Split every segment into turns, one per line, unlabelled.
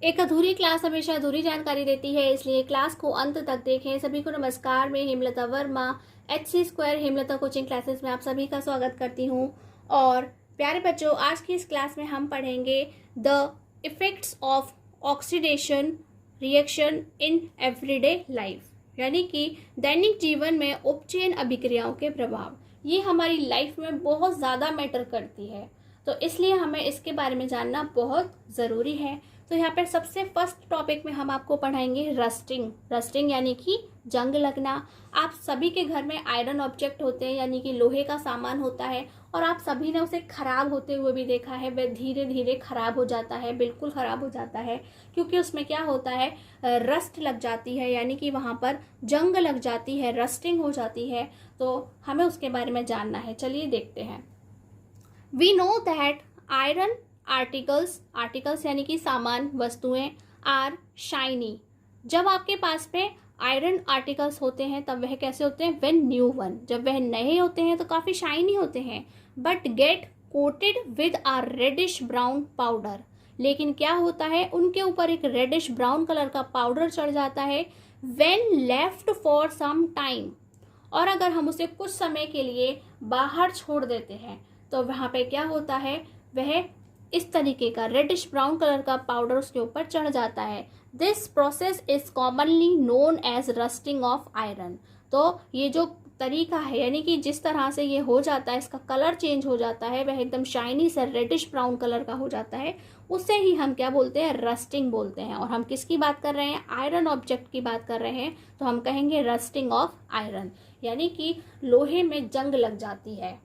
एक अधूरी क्लास हमेशा अधूरी जानकारी देती है, इसलिए क्लास को अंत तक देखें। सभी को नमस्कार, मैं Hemlata Verma HC² Hemlata coaching classes में आप सभी का स्वागत करती हूँ। और प्यारे बच्चों, आज की इस क्लास में हम पढ़ेंगे the effects of oxidation reaction in everyday life, यानी कि दैनिक जीवन में उपचयन अभिक्रियाओं के प्रभाव। ये हमारी लाइफ में बहुत ज़्यादा मैटर करती है, तो इसलिए हमें इसके बारे में जानना बहुत ज़रूरी है। तो यहाँ पर सबसे फर्स्ट टॉपिक में हम आपको पढ़ाएंगे रस्टिंग। रस्टिंग यानी कि जंग लगना। आप सभी के घर में आयरन ऑब्जेक्ट होते हैं, यानी कि लोहे का सामान होता है, और आप सभी ने उसे खराब होते हुए भी देखा है। वह धीरे धीरे खराब हो जाता है, बिल्कुल खराब हो जाता है, क्योंकि उसमें क्या होता है, रस्ट लग जाती है, यानी कि वहाँ पर जंग लग जाती है, रस्टिंग हो जाती है। तो हमें उसके बारे में जानना है, चलिए देखते हैं। We know that iron articles यानी कि सामान, वस्तुएं, आर शाइनी। जब आपके पास में आयरन आर्टिकल्स होते हैं तब वह कैसे होते हैं, व्हेन न्यू वन, जब वह नए होते हैं तो काफ़ी शाइनी होते हैं। But get coated with a reddish brown powder, लेकिन क्या होता है, उनके ऊपर एक रेडिश ब्राउन कलर का पाउडर चढ़ जाता है। When left for some time, और अगर हम उसे कुछ समय के लिए बाहर छोड़ देते हैं तो वहाँ पे क्या होता है, वह इस तरीके का रेडिश ब्राउन कलर का पाउडर उसके ऊपर चढ़ जाता है। This process is commonly known as rusting of iron. तो ये जो तरीका है, यानी कि जिस तरह से ये हो जाता है, इसका कलर चेंज हो जाता है, वह एकदम शाइनी से रेडिश ब्राउन कलर का हो जाता है, उससे ही हम क्या बोलते हैं, रस्टिंग बोलते हैं। और हम किसकी बात कर रहे हैं, आयरन ऑब्जेक्ट की बात कर रहे हैं, तो हम कहेंगे रस्टिंग ऑफ आयरन, यानी कि लोहे में जंग लग जाती है।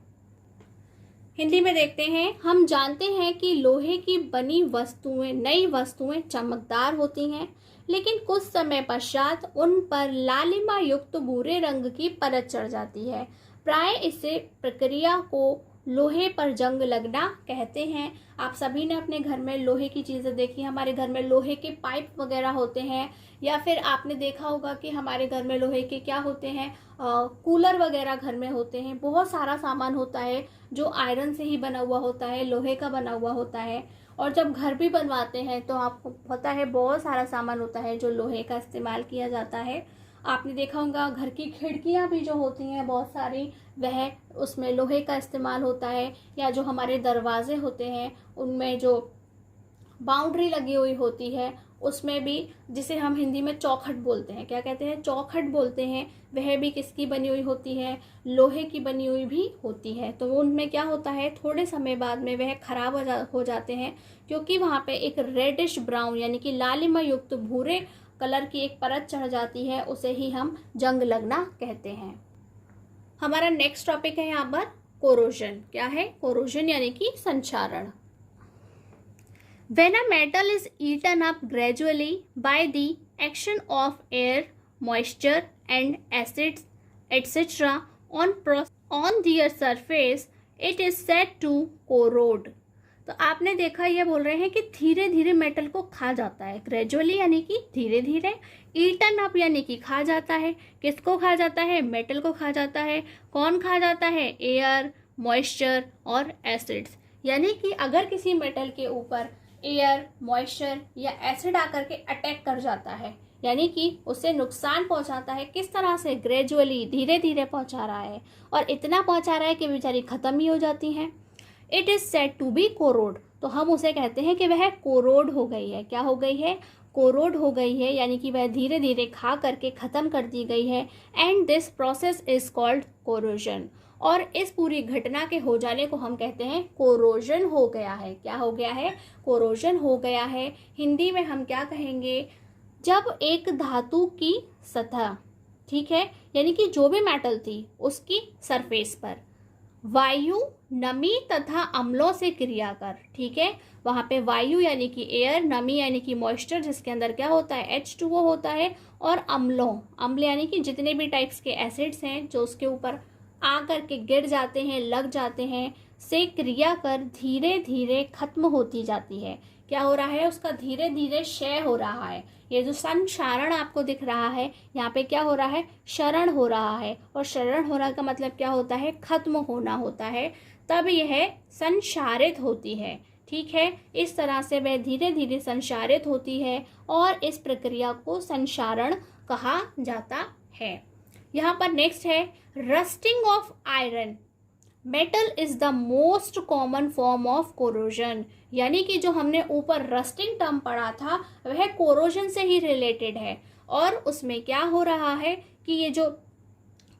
हिंदी में देखते हैं। हम जानते हैं कि लोहे की बनी वस्तुएं, नई वस्तुएं चमकदार होती हैं, लेकिन कुछ समय पश्चात उन पर लालिमा युक्त भूरे रंग की परत चढ़ जाती है। प्राय इसे प्रक्रिया को लोहे पर जंग लगना कहते हैं। आप सभी ने अपने घर में लोहे की चीज़ें देखी। हमारे घर में लोहे के पाइप वगैरह होते हैं, या फिर आपने देखा होगा कि हमारे घर में लोहे के क्या होते हैं, कूलर वगैरह घर में होते हैं। बहुत सारा सामान होता है जो आयरन से ही बना हुआ होता है, लोहे का बना हुआ होता है। और जब घर भी बनवाते हैं तो आपको पता है बहुत सारा सामान होता है जो लोहे का इस्तेमाल किया जाता है। आपने देखा होगा घर की खिड़कियां भी जो होती हैं बहुत सारी, वह उसमें लोहे का इस्तेमाल होता है। या जो हमारे दरवाजे होते हैं उनमें जो बाउंड्री लगी हुई होती है उसमें भी, जिसे हम हिंदी में चौखट बोलते हैं, क्या कहते हैं, चौखट बोलते हैं, वह भी किसकी बनी हुई होती है, लोहे की बनी हुई भी होती है। तो उनमें क्या होता है, थोड़े समय बाद में वह खराब हो जाते हैं, क्योंकि वहाँ पे एक रेडिश ब्राउन यानी कि लालिमा युक्त भूरे कलर की एक परत चढ़ जाती है, उसे ही हम जंग लगना कहते हैं। हमारा नेक्स्ट टॉपिक है यहाँ पर कोरोजन। क्या है, कोरोजन यानी कि संक्षारण। When a metal is eaten up gradually by the action of air, moisture and acids etc. on their surface, it is said to corrode. तो आपने देखा, ये बोल रहे हैं कि धीरे धीरे मेटल को खा जाता है। ग्रेजुअली यानी कि धीरे धीरे, ईटन अप यानी कि खा जाता है। किसको खा जाता है, मेटल को खा जाता है। कौन खा जाता है, एयर, मॉइस्चर और एसिड्स। यानी कि अगर किसी मेटल के ऊपर एयर, मॉइस्चर या एसिड आकर के अटैक कर जाता है, यानी कि उससे नुकसान पहुंचाता है, किस तरह से, ग्रेजुअली, धीरे धीरे पहुंचा रहा है, और इतना पहुंचा रहा है कि बेचारी खत्म ही हो जाती है। It is said to be corroded, तो हम उसे कहते हैं कि वह कोरोड हो गई है। क्या हो गई है, कोरोड हो गई है, यानी कि वह धीरे धीरे खा करके खत्म कर दी गई है। And this process is called corrosion, और इस पूरी घटना के हो जाने को हम कहते हैं कोरोजन हो गया है। क्या हो गया है, कोरोजन हो गया है। हिंदी में हम क्या कहेंगे, जब एक धातु की सतह, ठीक है, यानी कि जो भी मेटल थी उसकी सरफेस पर वायु, नमी तथा अम्लों से क्रिया कर, ठीक है, वहाँ पे वायु यानी कि एयर, नमी यानी कि मॉइस्चर, जिसके अंदर क्या होता है, H2O होता है, और अम्ल यानी कि जितने भी टाइप्स के एसिड्स हैं जो उसके ऊपर आ करके गिर जाते हैं, लग जाते हैं, से क्रिया कर धीरे धीरे खत्म होती जाती है। क्या हो रहा है, उसका धीरे धीरे क्षय हो रहा है। ये जो संक्षारण आपको दिख रहा है, यहाँ पे क्या हो रहा है, क्षरण हो रहा है, और क्षरण होना का मतलब क्या होता है, खत्म होना होता है। तब यह संक्षारित होती है। ठीक है। इस तरह से वह धीरे धीरे संक्षारित होती है और इस प्रक्रिया को संक्षारण कहा जाता है। यहाँ पर नेक्स्ट है rusting of iron. Metal is the most common form of corrosion, यानी कि जो हमने ऊपर रस्टिंग टर्म पढ़ा था वह कोरोजन से ही रिलेटेड है। और उसमें क्या हो रहा है कि ये जो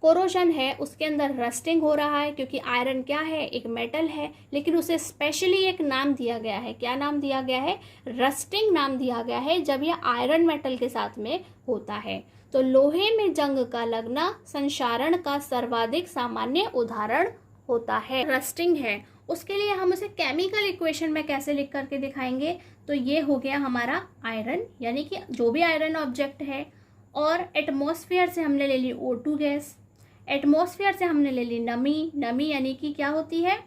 कोरोजन है उसके अंदर रस्टिंग हो रहा है, क्योंकि आयरन क्या है, एक मेटल है, लेकिन उसे स्पेशली एक नाम दिया गया है। क्या नाम दिया गया है? रस्टिंग नाम दिया गया है जब यह आयरन मेटल के साथ में होता है। तो लोहे में जंग का लगना संक्षारण का सर्वाधिक सामान्य उदाहरण होता है। रस्टिंग है उसके लिए हम उसे केमिकल इक्वेशन में कैसे लिख करके दिखाएंगे? तो ये हो गया हमारा आयरन, यानी कि जो भी आयरन ऑब्जेक्ट है, और एटमॉस्फेयर से हमने ले ली O2 गैस, एटमॉस्फेयर से हमने ले ली नमी, नमी यानी कि क्या होती है?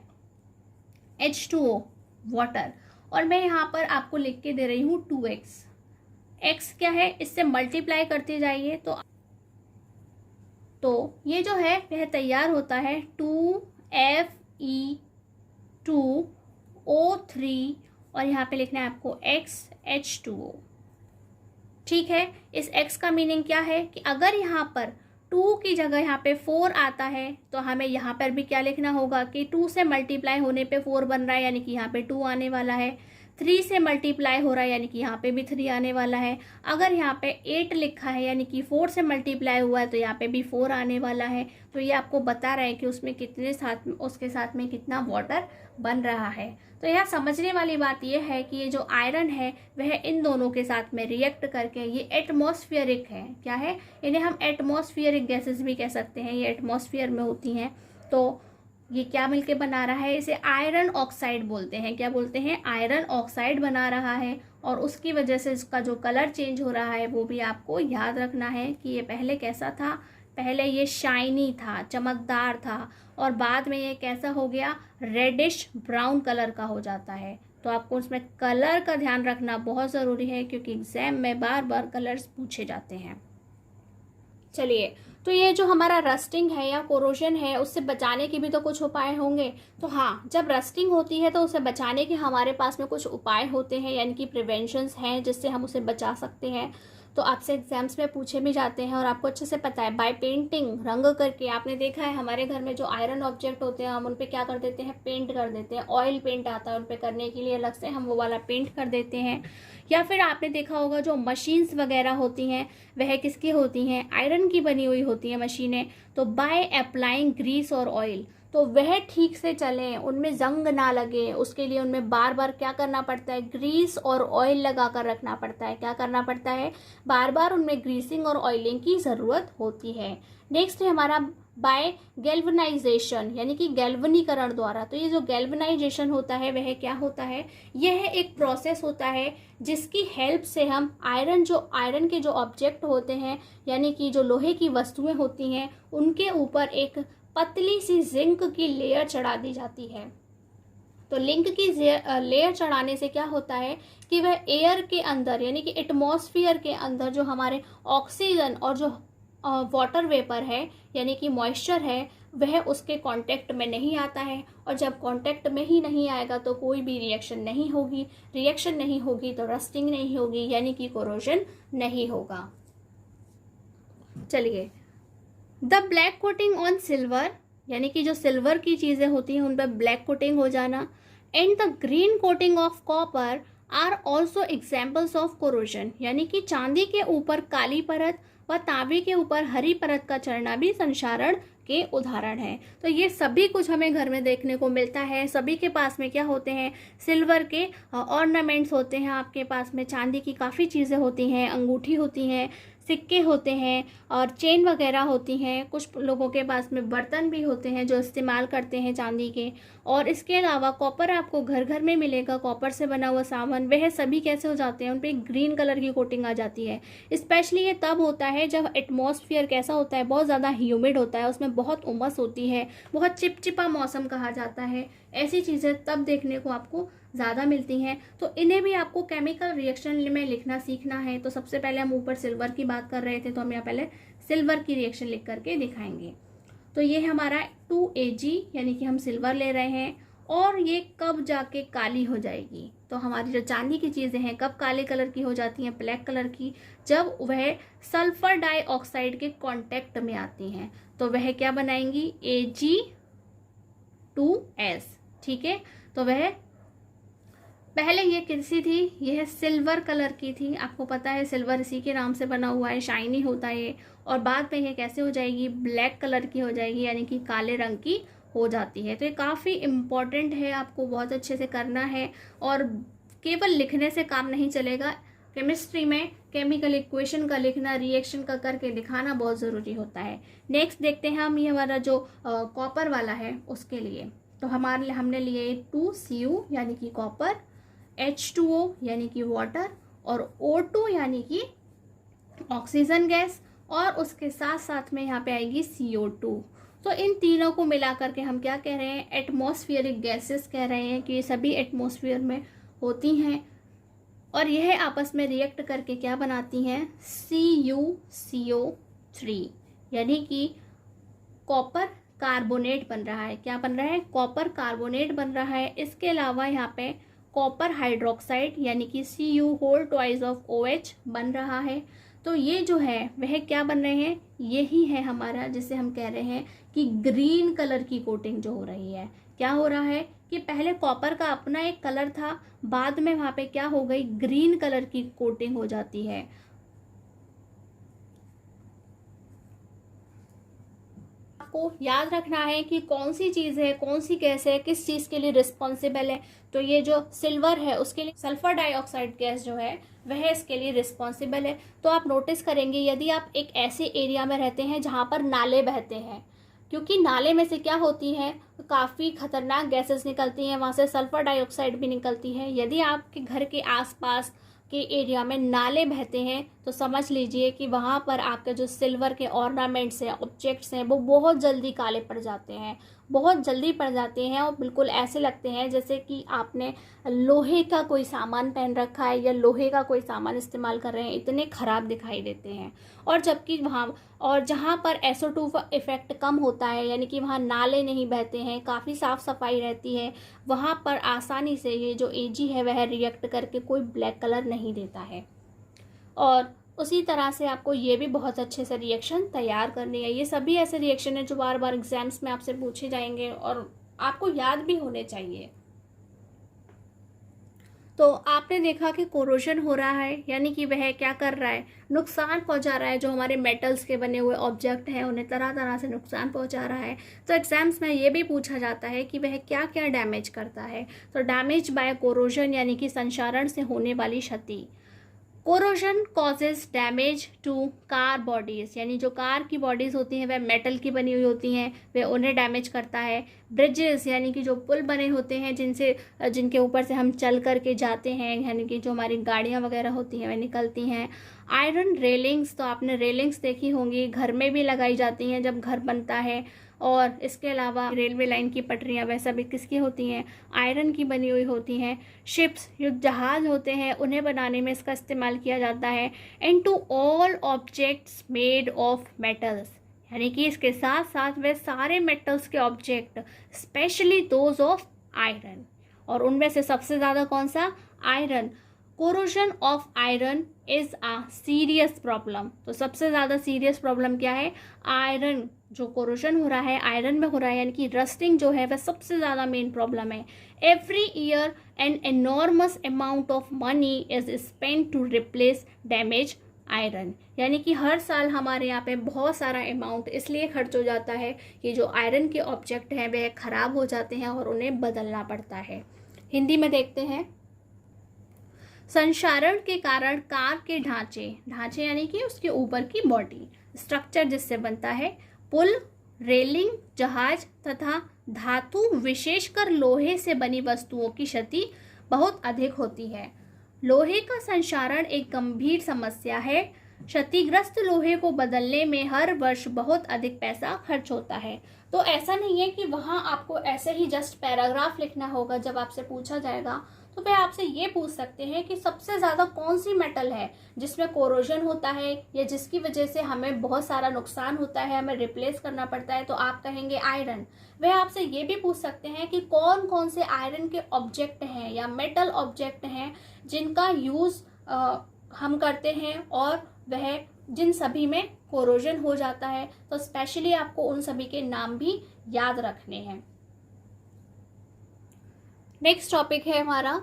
H2O water. और मैं यहाँ पर आपको लिख के दे रही हूँ 2x। x क्या है? इससे मल्टीप्लाई करते जाइए तो ये जो है वह तैयार होता है 2Fe2O3 और यहाँ पे लिखना है आपको XH2O। ठीक है। इस x का मीनिंग क्या है कि अगर यहाँ पर 2 की जगह यहाँ पे 4 आता है तो हमें यहाँ पर भी क्या लिखना होगा कि 2 से मल्टीप्लाई होने पे 4 बन रहा है, यानी कि यहाँ पे 2 आने वाला है। 3 से मल्टीप्लाई हो रहा है यानी कि यहाँ पे भी 3 आने वाला है। अगर यहाँ पे 8 लिखा है यानी कि 4 से मल्टीप्लाई हुआ है तो यहाँ पे भी 4 आने वाला है। तो ये आपको बता रहा है कि उसमें कितने साथ, उसके साथ में कितना वाटर बन रहा है। तो यहाँ समझने वाली बात यह है कि ये जो आयरन है वह इन दोनों के साथ में रिएक्ट करके ये एटमॉस्फेरिक है। क्या है? इन्हें हम एटमॉस्फेरिक गैसेस भी कह सकते हैं, ये एटमॉस्फेयर में होती हैं। तो ये क्या मिलके बना रहा है? इसे आयरन ऑक्साइड बोलते हैं। क्या बोलते हैं? आयरन ऑक्साइड बना रहा है, और उसकी वजह से इसका जो कलर चेंज हो रहा है वो भी आपको याद रखना है कि ये पहले कैसा था। पहले ये शाइनी था, चमकदार था, और बाद में ये कैसा हो गया? रेडिश ब्राउन कलर का हो जाता है। तो आपको उसमें कलर का ध्यान रखना बहुत ज़रूरी है, क्योंकि एग्जाम में बार बार कलर्स पूछे जाते हैं। चलिए, तो ये जो हमारा रस्टिंग है या कोरोजन है उससे बचाने के भी तो कुछ उपाय होंगे। तो हाँ, जब रस्टिंग होती है तो उसे बचाने के हमारे पास में कुछ उपाय होते हैं, यानी कि प्रिवेंशंस हैं जिससे हम उसे बचा सकते हैं। तो आपसे एग्जाम्स में पूछे भी जाते हैं और आपको अच्छे से पता है। बाय पेंटिंग, रंग करके, आपने देखा है हमारे घर में जो आयरन ऑब्जेक्ट होते हैं हम उन पे क्या कर देते हैं? पेंट कर देते हैं। ऑयल पेंट आता है उन पे करने के लिए अलग से, हम वो वाला पेंट कर देते हैं। या फिर आपने देखा होगा जो मशीन्स वगैरह होती हैं वह किसकी होती हैं? आयरन की बनी हुई होती हैं मशीनें। तो बाय अप्लाइंग ग्रीस और ऑयल, तो वह ठीक से चलें, उनमें जंग ना लगे, उसके लिए उनमें बार बार क्या करना पड़ता है? ग्रीस और ऑयल लगा कर रखना पड़ता है। क्या करना पड़ता है? बार बार उनमें ग्रीसिंग और ऑयलिंग की ज़रूरत होती है। नेक्स्ट है हमारा बाय गैल्वनाइजेशन, यानी कि गैल्वनीकरण द्वारा। तो ये जो गैल्वनाइजेशन होता है वह क्या होता है? यह एक प्रोसेस होता है जिसकी हेल्प से हम आयरन के जो ऑब्जेक्ट होते हैं, यानी कि जो लोहे की वस्तुएं होती हैं, उनके ऊपर एक पतली सी जिंक की लेयर चढ़ा दी जाती है। तो लिंक की लेयर चढ़ाने से क्या होता है कि वह एयर के अंदर, यानी कि एटमॉस्फेयर के अंदर जो हमारे ऑक्सीजन और जो वाटर वेपर है, यानी कि मॉइस्चर है, वह उसके कांटेक्ट में नहीं आता है। और जब कांटेक्ट में ही नहीं आएगा तो कोई भी रिएक्शन नहीं होगी। रिएक्शन नहीं होगी तो रस्टिंग नहीं होगी, यानी कि कोरोजन नहीं होगा। चलिए, the black coating on silver, यानी कि जो सिल्वर की चीज़ें होती हैं उन पर ब्लैक कोटिंग हो जाना, and the green coating of copper are also examples of corrosion, यानी कि चांदी के ऊपर काली परत व तांबे के ऊपर हरी परत का चढ़ना भी संक्षारण के उदाहरण है। तो ये सभी कुछ हमें घर में देखने को मिलता है। सभी के पास में क्या होते हैं? सिल्वर के ऑर्नामेंट्स होते हैं, आपके पास में चांदी की काफ़ी चीज़ें होती हैं, अंगूठी होती हैं, सिक्के होते हैं और चेन वगैरह होती हैं। कुछ लोगों के पास में बर्तन भी होते हैं जो इस्तेमाल करते हैं चांदी के। और इसके अलावा कॉपर आपको घर घर में मिलेगा, कॉपर से बना हुआ सामान। वह सभी कैसे हो जाते हैं? उन पर ग्रीन कलर की कोटिंग आ जाती है। स्पेशली ये तब होता है जब एटमॉस्फेयर कैसा होता है? बहुत ज़्यादा ह्यूमिड होता है, उसमें बहुत उमस होती है, बहुत चिपचिपा मौसम कहा जाता है। ऐसी चीज़ें तब देखने को आपको ज़्यादा मिलती हैं। तो इन्हें भी आपको केमिकल रिएक्शन में लिखना सीखना है। तो सबसे पहले हम ऊपर सिल्वर की बात कर रहे थे, तो हम यहाँ पहले सिल्वर की रिएक्शन लिख करके दिखाएंगे। तो ये हमारा 2Ag, यानी कि हम सिल्वर ले रहे हैं, और ये कब जाके काली हो जाएगी। तो हमारी जो चांदी की चीज़ें हैं कब काले कलर की हो जाती हैं, ब्लैक कलर की, जब वह सल्फर डाइऑक्साइड के कांटेक्ट में आती हैं। तो वह क्या बनाएंगी, Ag2S। ठीक है, तो वह पहले ये कैसी थी, यह सिल्वर कलर की थी। आपको पता है सिल्वर इसी के नाम से बना हुआ है, शाइनी होता है। और बाद में ये कैसे हो जाएगी, ब्लैक कलर की हो जाएगी, यानी कि काले रंग की हो जाती है। तो ये काफ़ी इम्पॉर्टेंट है, आपको बहुत अच्छे से करना है। और केवल लिखने से काम नहीं चलेगा, केमिस्ट्री में केमिकल इक्वेशन का लिखना, रिएक्शन का करके दिखाना बहुत ज़रूरी होता है। नेक्स्ट देखते हैं हम, ये हमारा जो कॉपर वाला है उसके लिए। तो हमने लिए 2Cu यानी कि कॉपर, H2O यानी कि वाटर, और O2 यानी कि ऑक्सीजन गैस, और उसके साथ साथ में यहाँ पे आएगी CO2। तो इन तीनों को मिला करके हम क्या कह रहे हैं, एटमॉस्फेरिक गैसेस कह रहे हैं कि ये सभी एटमॉस्फेयर में होती हैं। और यह आपस में रिएक्ट करके क्या बनाती हैं, CuCO3, यानी कि कॉपर कार्बोनेट बन रहा है। क्या बन रहा है, कॉपर कार्बोनेट बन रहा है। इसके अलावा यहाँ पे कॉपर हाइड्रोक्साइड यानी कि Cu2OH बन रहा है। तो ये जो है वह क्या बन रहे हैं, यही है हमारा जिसे हम कह रहे हैं कि ग्रीन कलर की कोटिंग जो हो रही है। क्या हो रहा है कि पहले कॉपर का अपना एक कलर था, बाद में वहाँ पे क्या हो गई, ग्रीन कलर की कोटिंग हो जाती है। आपको याद रखना है कि कौन सी चीज़ है, कौन सी गैस है, किस चीज़ के लिए रिस्पॉन्सिबल है। तो ये जो सिल्वर है उसके लिए सल्फर डाइऑक्साइड गैस जो है वह इसके लिए रिस्पॉन्सिबल है। तो आप नोटिस करेंगे यदि आप एक ऐसे एरिया में रहते हैं जहाँ पर नाले बहते हैं, क्योंकि नाले में से क्या होती है, काफ़ी खतरनाक गैसेस निकलती हैं, वहाँ से सल्फर डाइऑक्साइड भी निकलती है। यदि आपके घर के आसपास के एरिया में नाले बहते हैं तो समझ लीजिए कि वहाँ पर आपके जो सिल्वर के ऑर्नामेंट्स हैं, ऑब्जेक्ट्स हैं, वो बहुत जल्दी काले पड़ जाते हैं, बहुत जल्दी पड़ जाते हैं। और बिल्कुल ऐसे लगते हैं जैसे कि आपने लोहे का कोई सामान पहन रखा है या लोहे का कोई सामान इस्तेमाल कर रहे हैं, इतने ख़राब दिखाई देते हैं। और जबकि वहाँ और जहाँ पर SO2 इफ़ेक्ट कम होता है, यानी कि वहाँ नाले नहीं बहते हैं, काफ़ी साफ़ सफाई रहती है, वहाँ पर आसानी से ये जो Ag है वह रिएक्ट करके कोई ब्लैक कलर नहीं देता है। और उसी तरह से आपको ये भी बहुत अच्छे से रिएक्शन तैयार करनी है। ये सभी ऐसे रिएक्शन है जो बार बार एग्जाम्स में आपसे पूछे जाएंगे और आपको याद भी होने चाहिए। तो आपने देखा कि कोरोजन हो रहा है, यानी कि वह क्या कर रहा है, नुकसान पहुंचा रहा है। जो हमारे मेटल्स के बने हुए ऑब्जेक्ट हैं उन्हें तरह तरह से नुकसान पहुंचा रहा है। तो एग्जाम्स में ये भी पूछा जाता है कि वह क्या क्या डैमेज करता है। तो डैमेज बाय कोरोजन यानी कि संक्षारण से होने वाली क्षति। Corrosion causes damage to car bodies, यानी जो कार की बॉडीज़ होती हैं वह मेटल की बनी हुई होती हैं, वह उन्हें डैमेज करता है। ब्रिजेस यानी कि जो पुल बने होते हैं जिनके ऊपर से हम चल कर के जाते हैं, यानी कि जो हमारी गाड़ियाँ वगैरह होती हैं वह निकलती हैं। आयरन रेलिंग्स, तो आपने रेलिंग्स देखी होंगी, घर में भी लगाई जाती हैं जब घर बनता है। और इसके अलावा रेलवे लाइन की पटरियाँ वैसा भी किसकी होती हैं, आयरन की बनी हुई होती हैं। शिप्स, जो जहाज़ होते हैं उन्हें बनाने में इसका इस्तेमाल किया जाता है। And to all objects made of metals, यानी कि इसके साथ साथ वे सारे मेटल्स के object, specially those of iron, और उनमें से सबसे ज़्यादा कौन सा, iron. Corrosion of iron is a serious problem. तो सबसे ज़्यादा सीरियस प्रॉब्लम क्या है, आयरन जो कोरोजन हो रहा है आयरन में हो रहा है, यानी कि रस्टिंग जो है वह सबसे ज़्यादा मेन प्रॉब्लम है। Every year an enormous amount of money is spend to replace damage iron, यानी कि हर साल हमारे यहाँ पे बहुत सारा अमाउंट इसलिए खर्च हो जाता है कि जो आयरन के ऑब्जेक्ट हैं वह ख़राब हो जाते हैं और उन्हें बदलना पड़ता है। हिंदी में देखते हैं, संक्षारण के कारण कार के ढांचे यानी कि उसके ऊपर की बॉडी, स्ट्रक्चर जिससे बनता है, पुल, रेलिंग, जहाज तथा धातु विशेषकर लोहे से बनी वस्तुओं की क्षति बहुत अधिक होती है। लोहे का संक्षारण एक गंभीर समस्या है क्षतिग्रस्त लोहे को बदलने में हर वर्ष बहुत अधिक पैसा खर्च होता है। तो ऐसा नहीं है कि वहाँ आपको ऐसे ही जस्ट पैराग्राफ लिखना होगा। जब आपसे पूछा जाएगा तो वे आपसे ये पूछ सकते हैं कि सबसे ज़्यादा कौन सी मेटल है जिसमें कोरोजन होता है या जिसकी वजह से हमें बहुत सारा नुकसान होता है, हमें रिप्लेस करना पड़ता है, तो आप कहेंगे आयरन। वे आपसे ये भी पूछ सकते हैं कि कौन कौन से आयरन के ऑब्जेक्ट हैं या मेटल ऑब्जेक्ट हैं जिनका यूज़ हम करते हैं और वह जिन सभी में कोरोजन हो जाता है। तो स्पेशली आपको उन सभी के नाम भी याद रखने हैं। नेक्स्ट टॉपिक है हमारा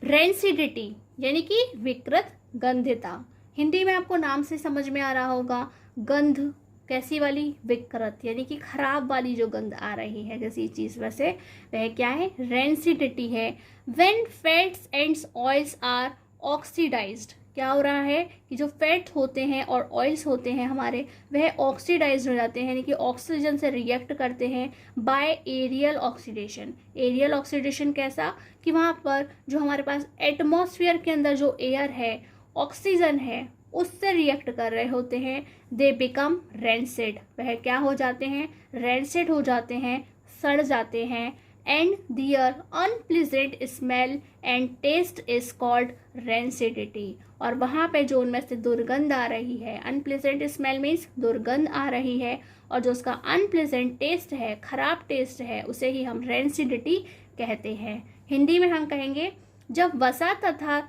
रेंसिडिटी, यानी कि विकृत गंधिता। हिंदी में आपको नाम से समझ में आ रहा होगा, गंध कैसी वाली, विकृत, यानी कि खराब वाली जो गंध आ रही है किसी चीज में से, वह क्या है, रेंसिडिटी है। When fats and oils are oxidized, क्या हो रहा है कि जो फैट होते हैं और ऑयल्स होते हैं हमारे, वह ऑक्सीडाइज हो जाते हैं, यानी कि ऑक्सीजन से रिएक्ट करते हैं by aerial oxidation. Aerial oxidation कैसा कि वहाँ पर जो हमारे पास एटमॉस्फेयर के अंदर जो एयर है, ऑक्सीजन है, उससे रिएक्ट कर रहे होते हैं। दे बिकम रेंसिड, वह क्या हो जाते हैं, रेंसिड हो जाते हैं, सड़ जाते हैं। And their unpleasant smell and taste is called rancidity, और वहाँ पे जो उनमें से दुर्गंध आ रही है, अनप्लीजेंट स्मेल मीन्स दुर्गंध आ रही है, और जो उसका अनप्लीजेंट टेस्ट है, खराब टेस्ट है, उसे ही हम रेंसिडिटी कहते हैं। हिंदी में हम कहेंगे जब वसा तथा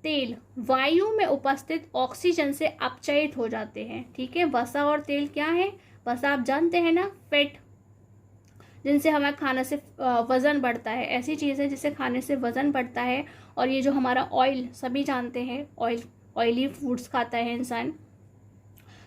तेल वायु में उपस्थित ऑक्सीजन से अपचयित हो जाते हैं। ठीक है, वसा और तेल क्या है, वसा आप जानते हैं ना, फैट, जिनसे हमारे खाने से वज़न बढ़ता है, ऐसी चीज़ है जिससे खाने से वज़न बढ़ता है। और ये जो हमारा ऑयल, सभी जानते हैं ऑयली फूड्स खाता है इंसान।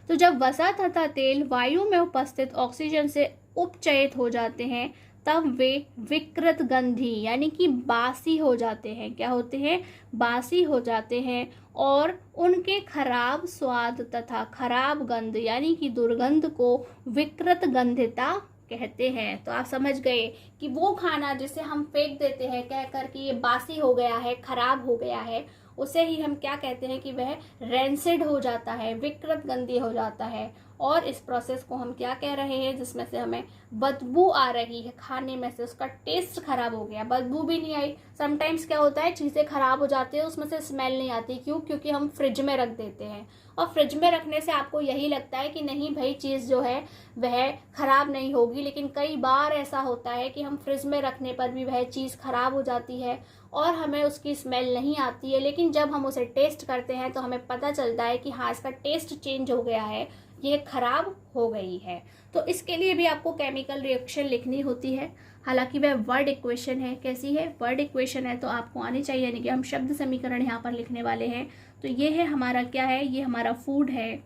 तो जब वसा तथा तेल वायु में उपस्थित ऑक्सीजन से उपचयित हो जाते हैं तब वे विकृत गंधी, यानी कि बासी हो जाते हैं। क्या होते हैं, बासी हो जाते हैं, और उनके खराब स्वाद तथा खराब गंध, यानी कि दुर्गंध को विकृत गंधिता कहते हैं। तो आप समझ गए कि वो खाना जिसे हम फेंक देते हैं कह कर कि ये बासी हो गया है, खराब हो गया है, उसे ही हम क्या कहते हैं कि वह रेंसिड हो जाता है, विकृत गंधी हो जाता है। और इस प्रोसेस को हम क्या कह रहे हैं, जिसमें से हमें बदबू आ रही है खाने में से, उसका टेस्ट खराब हो गया, बदबू भी नहीं आई। समटाइम्स क्या होता है, चीज़ें खराब हो जाती है, उसमें से स्मेल नहीं आती। क्यों, क्योंकि हम फ्रिज में रख देते हैं, और फ्रिज में रखने से आपको यही लगता है कि नहीं भाई चीज़ जो है वह खराब नहीं होगी, लेकिन कई बार ऐसा होता है कि हम फ्रिज में रखने पर भी वह चीज़ खराब हो जाती है और हमें उसकी स्मेल नहीं आती है। लेकिन जब हम उसे टेस्ट करते हैं तो हमें पता चलता है कि हाँ, इसका टेस्ट चेंज हो गया है, ये खराब हो गई है। तो इसके लिए भी आपको केमिकल रिएक्शन लिखनी होती है। हालांकि वह वर्ड इक्वेशन है, कैसी है, वर्ड इक्वेशन है, तो आपको आनी चाहिए, यानी कि हम शब्द समीकरण यहाँ पर लिखने वाले हैं। तो ये है हमारा क्या है, ये हमारा फूड है,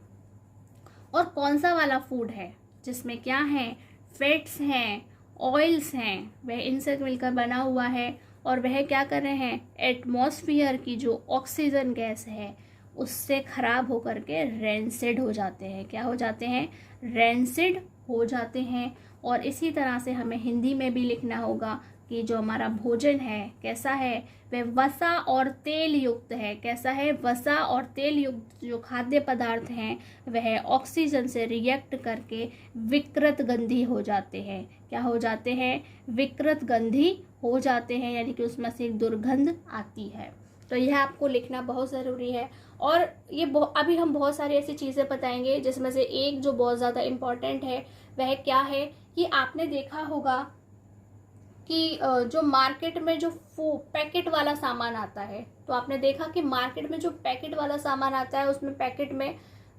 और कौन सा वाला फूड है जिसमें क्या है, फैट्स हैं, ऑयल्स हैं, वह इनसे मिलकर बना हुआ है, और वह क्या कर रहे हैं, एटमॉस्फेयर की जो ऑक्सीजन गैस है उससे खराब होकर के रेंसिड हो जाते हैं। क्या हो जाते हैं, रेंसिड हो जाते हैं। और इसी तरह से हमें हिंदी में भी लिखना होगा कि जो हमारा भोजन है कैसा है, वह वसा और तेल युक्त है। कैसा है, वसा और तेल युक्त जो खाद्य पदार्थ हैं वह ऑक्सीजन से रिएक्ट करके विकृत गंधी हो जाते हैं। क्या हो जाते हैं, विकृत गंधी हो जाते हैं, यानी कि उसमें से एक दुर्गंध आती है। तो यह आपको लिखना बहुत ज़रूरी है। और ये अभी हम बहुत सारी ऐसी चीज़ें बताएंगे जिसमें से एक जो बहुत ज़्यादा इम्पॉर्टेंट है वह क्या है कि आपने देखा होगा कि जो मार्केट में जो पैकेट वाला सामान आता है, तो आपने देखा कि मार्केट में जो पैकेट वाला सामान आता है उसमें पैकेट में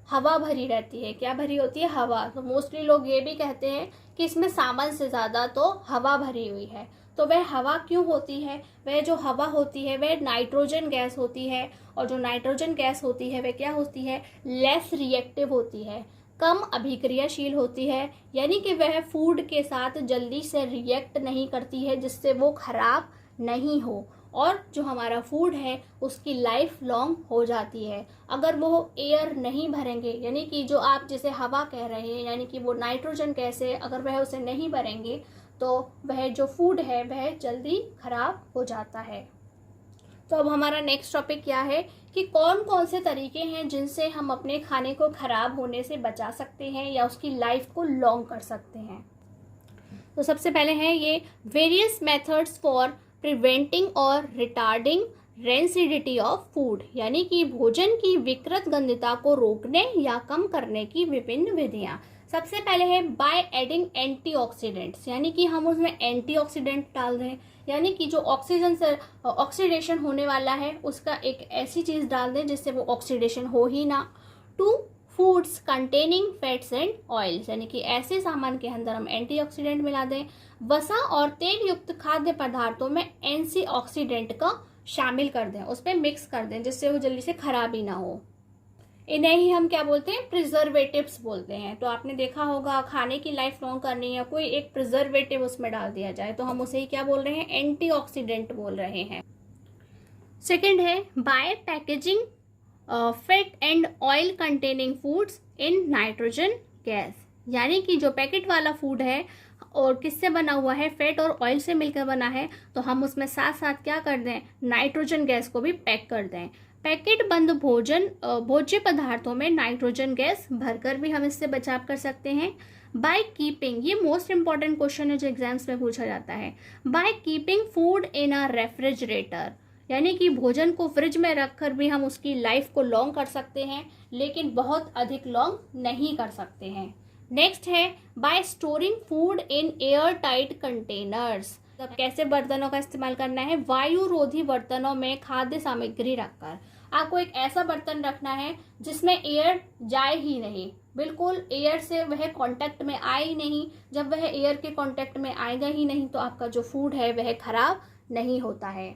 हवा भरी रहती है। क्या भरी होती है, हवा। तो मोस्टली लोग ये भी कहते हैं कि इसमें सामान से ज़्यादा तो हवा भरी हुई है। तो वह हवा क्यों होती है, वह जो हवा होती है वह नाइट्रोजन गैस होती है, और जो नाइट्रोजन गैस होती है वह क्या होती है, लेस रिएक्टिव होती है, कम अभिक्रियाशील होती है, यानी कि वह फूड के साथ जल्दी से रिएक्ट नहीं करती है जिससे वो खराब नहीं हो, और जो हमारा फूड है उसकी लाइफ लॉन्ग हो जाती है। अगर वो एयर नहीं भरेंगे, यानी कि जो आप जिसे हवा कह रहे हैं, यानी कि वो नाइट्रोजन गैस है, अगर वह उसे नहीं भरेंगे तो वह जो फूड है वह जल्दी खराब हो जाता है। तो अब हमारा नेक्स्ट टॉपिक क्या है कि कौन कौन से तरीके हैं जिनसे हम अपने खाने को ख़राब होने से बचा सकते हैं या उसकी लाइफ को लॉन्ग कर सकते हैं। तो सबसे पहले है ये वेरियस मेथड्स फॉर प्रिवेंटिंग और रिटार्डिंग रेंसिडिटी ऑफ फूड, यानी कि भोजन की विकृत गंधता को रोकने या कम करने की विभिन्न विधियाँ। सबसे पहले है बाय एडिंग एंटीऑक्सीडेंट्स, यानी कि हम उसमें एंटीऑक्सीडेंट डाल दें, यानी कि जो ऑक्सीजन से ऑक्सीडेशन होने वाला है उसका एक ऐसी चीज़ डाल दें जिससे वो ऑक्सीडेशन हो ही ना। To foods containing fats and oils, यानी कि ऐसे सामान के अंदर हम एंटीऑक्सीडेंट मिला दें। वसा और तेल युक्त खाद्य पदार्थों में एंटीऑक्सीडेंट का शामिल कर दें, उस पर मिक्स कर दें जिससे वो जल्दी से खराब ही ना हो। इन्हें ही हम क्या बोलते हैं, प्रिजर्वेटिव्स बोलते हैं। तो आपने देखा होगा खाने की लाइफ लॉन्ग करनी है, कोई एक प्रिजर्वेटिव उसमें डाल दिया जाए तो हम उसे ही क्या बोल रहे हैं, एंटीऑक्सीडेंट बोल रहे हैं। सेकंड है by packaging fat and oil containing foods in nitrogen gas, यानी कि जो पैकेट वाला फूड है और किससे बना हुआ है, फैट और ऑयल से मिलकर बना है, तो हम उसमें साथ साथ क्या कर दें, नाइट्रोजन गैस को भी पैक कर दें। पैकेट बंद भोज्य पदार्थों में नाइट्रोजन गैस भरकर भी हम इससे बचाव कर सकते हैं। बाय कीपिंग, ये मोस्ट इंपॉर्टेंट क्वेश्चन है जो एग्जाम्स में पूछा जाता है। By keeping food in a refrigerator, यानी कि भोजन को फ्रिज में रखकर भी हम उसकी लाइफ को लॉन्ग कर सकते हैं, लेकिन बहुत अधिक लॉन्ग नहीं कर सकते हैं। नेक्स्ट है bye storing food in air tight containers. अब कैसे बर्तनों का इस्तेमाल करना है, वायु रोधी बर्तनों में खाद्य सामग्री रखकर। आपको एक ऐसा बर्तन रखना है जिसमें एयर जाए ही नहीं, बिल्कुल एयर से वह कांटेक्ट में आए ही नहीं। जब वह एयर के कांटेक्ट में आएगा ही नहीं तो आपका जो फूड है वह खराब नहीं होता है।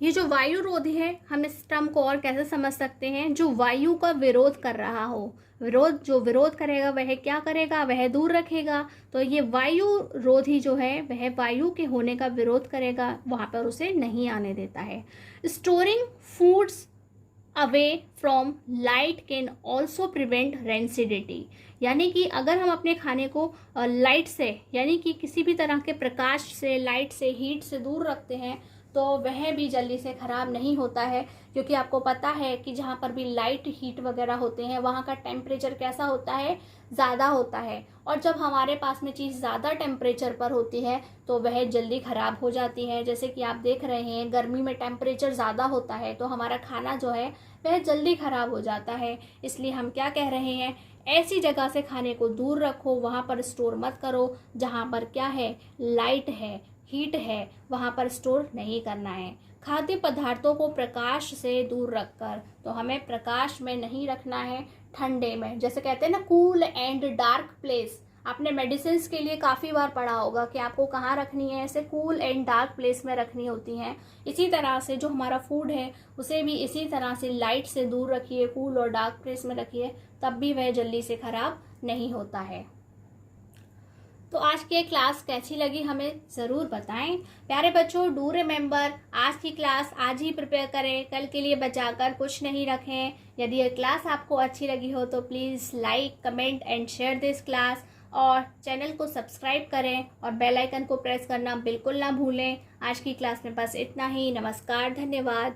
ये जो वायु रोधी है, हम इस टर्म को और कैसे समझ सकते हैं, जो वायु का विरोध कर रहा हो, जो विरोध करेगा वह क्या करेगा, वह दूर रखेगा। तो ये वायु रोधी जो है वह वायु के होने का विरोध करेगा, वहां पर उसे नहीं आने देता है। Storing foods away from light can also prevent rancidity, यानी कि अगर हम अपने खाने को लाइट से, यानी कि किसी भी तरह के प्रकाश से, लाइट से, हीट से दूर रखते हैं तो वह भी जल्दी से ख़राब नहीं होता है, क्योंकि आपको पता है कि जहाँ पर भी लाइट हीट वगैरह होते हैं वहाँ का टेम्परेचर कैसा होता है, ज़्यादा होता है। और जब हमारे पास में चीज़ ज़्यादा टेम्परेचर पर होती है तो वह जल्दी ख़राब हो जाती है। जैसे कि आप देख रहे हैं गर्मी में टेम्परेचर ज़्यादा होता है तो हमारा खाना जो है वह जल्दी ख़राब हो जाता है। इसलिए हम क्या कह रहे हैं, ऐसी जगह से खाने को दूर रखो, वहाँ पर स्टोर मत करो जहाँ पर क्या है, लाइट है, हीट है, वहाँ पर स्टोर नहीं करना है। खाद्य पदार्थों को प्रकाश से दूर रखकर, तो हमें प्रकाश में नहीं रखना है, ठंडे में, जैसे कहते हैं ना कूल एंड डार्क प्लेस। आपने मेडिसिन के लिए काफ़ी बार पढ़ा होगा कि आपको कहाँ रखनी है, ऐसे कूल एंड डार्क प्लेस में रखनी होती हैं। इसी तरह से जो हमारा फूड है उसे भी इसी तरह से लाइट से दूर रखिए, कूल और डार्क प्लेस में रखिए, तब भी वह जल्दी से ख़राब नहीं होता है। तो आज की क्लास कैसी लगी हमें ज़रूर बताएं। प्यारे बच्चों, डू रिमेंबर, आज की क्लास आज ही प्रिपेयर करें, कल के लिए बचाकर कुछ नहीं रखें। यदि ये क्लास आपको अच्छी लगी हो तो please like, comment and share this class, और चैनल को सब्सक्राइब करें और बेल आइकन को प्रेस करना बिल्कुल ना भूलें। आज की क्लास में बस इतना ही। नमस्कार, धन्यवाद।